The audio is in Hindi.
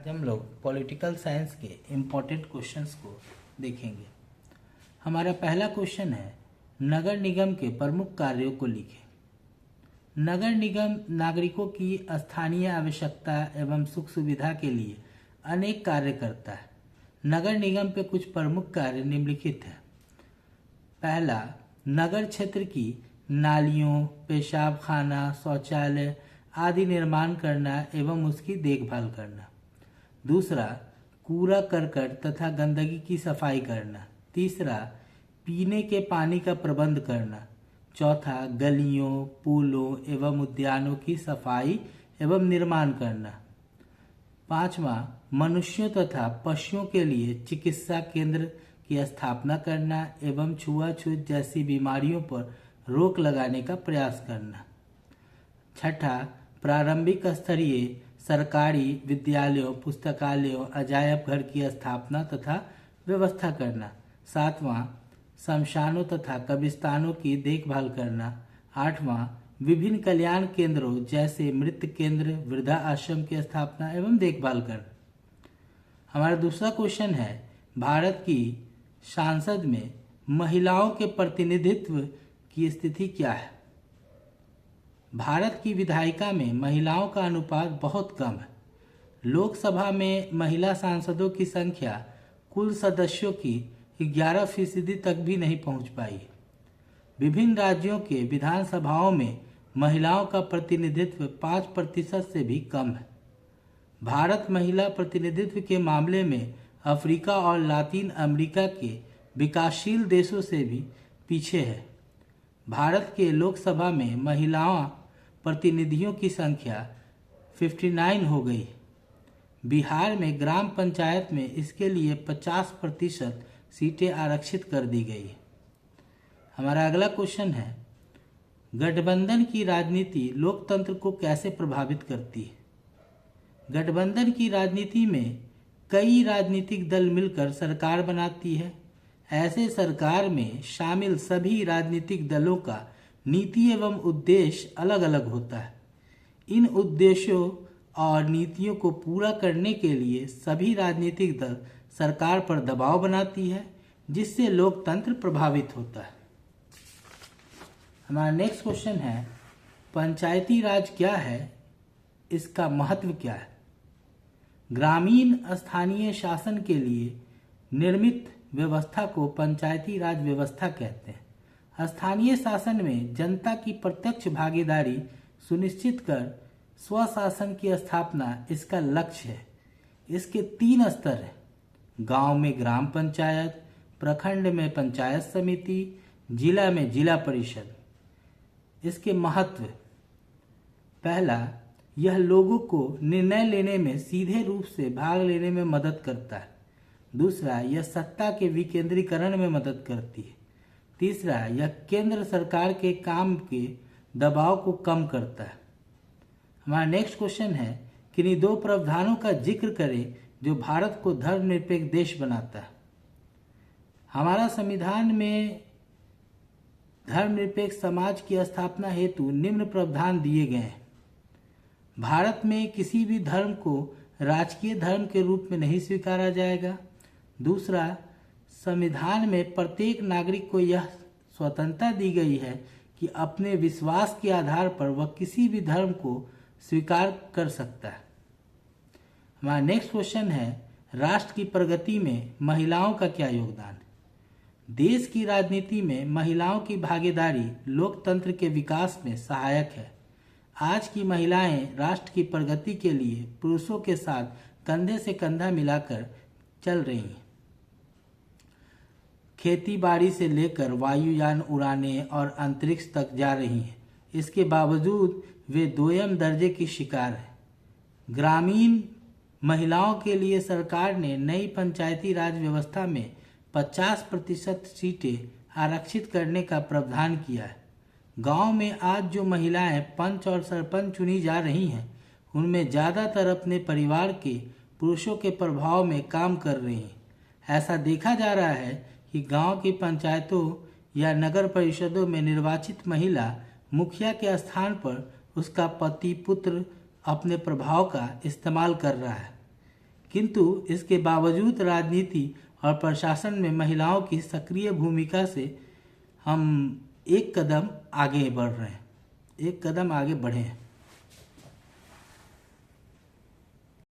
आज हम लोग पॉलिटिकल साइंस के इम्पोर्टेंट क्वेश्चंस को देखेंगे। हमारा पहला क्वेश्चन है, नगर निगम के प्रमुख कार्यों को लिखें। नगर निगम नागरिकों की स्थानीय आवश्यकता एवं सुख सुविधा के लिए अनेक कार्य करता है। नगर निगम पे कुछ प्रमुख कार्य निम्नलिखित है। पहला, नगर क्षेत्र की नालियों, पेशाब खाना, शौचालय आदि निर्माण करना एवं उसकी देखभाल करना। दूसरा, कूड़ा करकट तथा गंदगी की सफाई करना। तीसरा, पीने के पानी का प्रबंध करना। चौथा, गलियों, पुलों एवं उद्यानों की सफाई एवं निर्माण करना। पांचवा, मनुष्यों तथा पशुओं के लिए चिकित्सा केंद्र की स्थापना करना एवं छुआछूत जैसी बीमारियों पर रोक लगाने का प्रयास करना। छठा, प्रारंभिक स्तरीय सरकारी विद्यालयों, पुस्तकालयों, अजायब घर की स्थापना तथा व्यवस्था करना। सातवां, शमशानों तथा कब्रिस्तानों की देखभाल करना। आठवां, विभिन्न कल्याण केंद्रों जैसे मृत केंद्र, वृद्धा आश्रम की स्थापना एवं देखभाल करना। हमारा दूसरा क्वेश्चन है, भारत की संसद में महिलाओं के प्रतिनिधित्व की स्थिति क्या है? भारत की विधायिका में महिलाओं का अनुपात बहुत कम है। लोकसभा में महिला सांसदों की संख्या कुल सदस्यों की 11% तक भी नहीं पहुंच पाई। विभिन्न राज्यों के विधानसभाओं में महिलाओं का प्रतिनिधित्व 5% से भी कम है। भारत महिला प्रतिनिधित्व के मामले में अफ्रीका और लातिन अमेरिका के विकासशील देशों से भी पीछे है। भारत के लोकसभा में महिलाओं प्रतिनिधियों की संख्या 59 हो गई। बिहार में ग्राम पंचायत में इसके लिए 50% सीटें आरक्षित कर दी गई। हमारा अगला क्वेश्चन है, गठबंधन की राजनीति लोकतंत्र को कैसे प्रभावित करती है? गठबंधन की राजनीति में कई राजनीतिक दल मिलकर सरकार बनाती है। ऐसे सरकार में शामिल सभी राजनीतिक दलों का नीति एवं उद्देश्य अलग अलग होता है। इन उद्देश्यों और नीतियों को पूरा करने के लिए सभी राजनीतिक दल सरकार पर दबाव बनाती है, जिससे लोकतंत्र प्रभावित होता है। हमारा नेक्स्ट क्वेश्चन है, पंचायती राज क्या है, इसका महत्व क्या है? ग्रामीण स्थानीय शासन के लिए निर्मित व्यवस्था को पंचायती राज व्यवस्था कहते हैं। स्थानीय शासन में जनता की प्रत्यक्ष भागीदारी सुनिश्चित कर स्वशासन की स्थापना इसका लक्ष्य है। इसके 3 स्तर हैं, गांव में ग्राम पंचायत, प्रखंड में पंचायत समिति, जिला में जिला परिषद। इसके महत्व, पहला, यह लोगों को निर्णय लेने में सीधे रूप से भाग लेने में मदद करता है। दूसरा, यह सत्ता के विकेंद्रीकरण में मदद करती है। तीसरा, यह केंद्र सरकार के काम के दबाव को कम करता है। हमारा नेक्स्ट क्वेश्चन है, किन्हीं 2 प्रावधानों का जिक्र करें जो भारत को धर्मनिरपेक्ष देश बनाता है। हमारा संविधान में धर्मनिरपेक्ष समाज की स्थापना हेतु निम्न प्रावधान दिए गए हैं। भारत में किसी भी धर्म को राजकीय धर्म के रूप में नहीं स्वीकारा जाएगा। दूसरा, संविधान में प्रत्येक नागरिक को यह स्वतंत्रता दी गई है कि अपने विश्वास के आधार पर वह किसी भी धर्म को स्वीकार कर सकता है। हमारा नेक्स्ट क्वेश्चन है, राष्ट्र की प्रगति में महिलाओं का क्या योगदान है? देश की राजनीति में महिलाओं की भागीदारी लोकतंत्र के विकास में सहायक है। आज की महिलाएं राष्ट्र की प्रगति के लिए पुरुषों के साथ कंधे से कंधा मिलाकर चल रही हैं। खेती बाड़ी से लेकर वायुयान उड़ाने और अंतरिक्ष तक जा रही हैं। इसके बावजूद वे दोयम दर्जे की शिकार हैं। ग्रामीण महिलाओं के लिए सरकार ने नई पंचायती राज व्यवस्था में 50% सीटें आरक्षित करने का प्रावधान किया है। गांव में आज जो महिलाएं पंच और सरपंच चुनी जा रही हैं, उनमें ज़्यादातर अपने परिवार के पुरुषों के प्रभाव में काम कर रही हैं। ऐसा देखा जा रहा है कि गांव की पंचायतों या नगर परिषदों में निर्वाचित महिला मुखिया के स्थान पर उसका पति पुत्र अपने प्रभाव का इस्तेमाल कर रहा है। किंतु इसके बावजूद राजनीति और प्रशासन में महिलाओं की सक्रिय भूमिका से हम एक कदम आगे बढ़ रहे हैं, एक कदम आगे बढ़े हैं।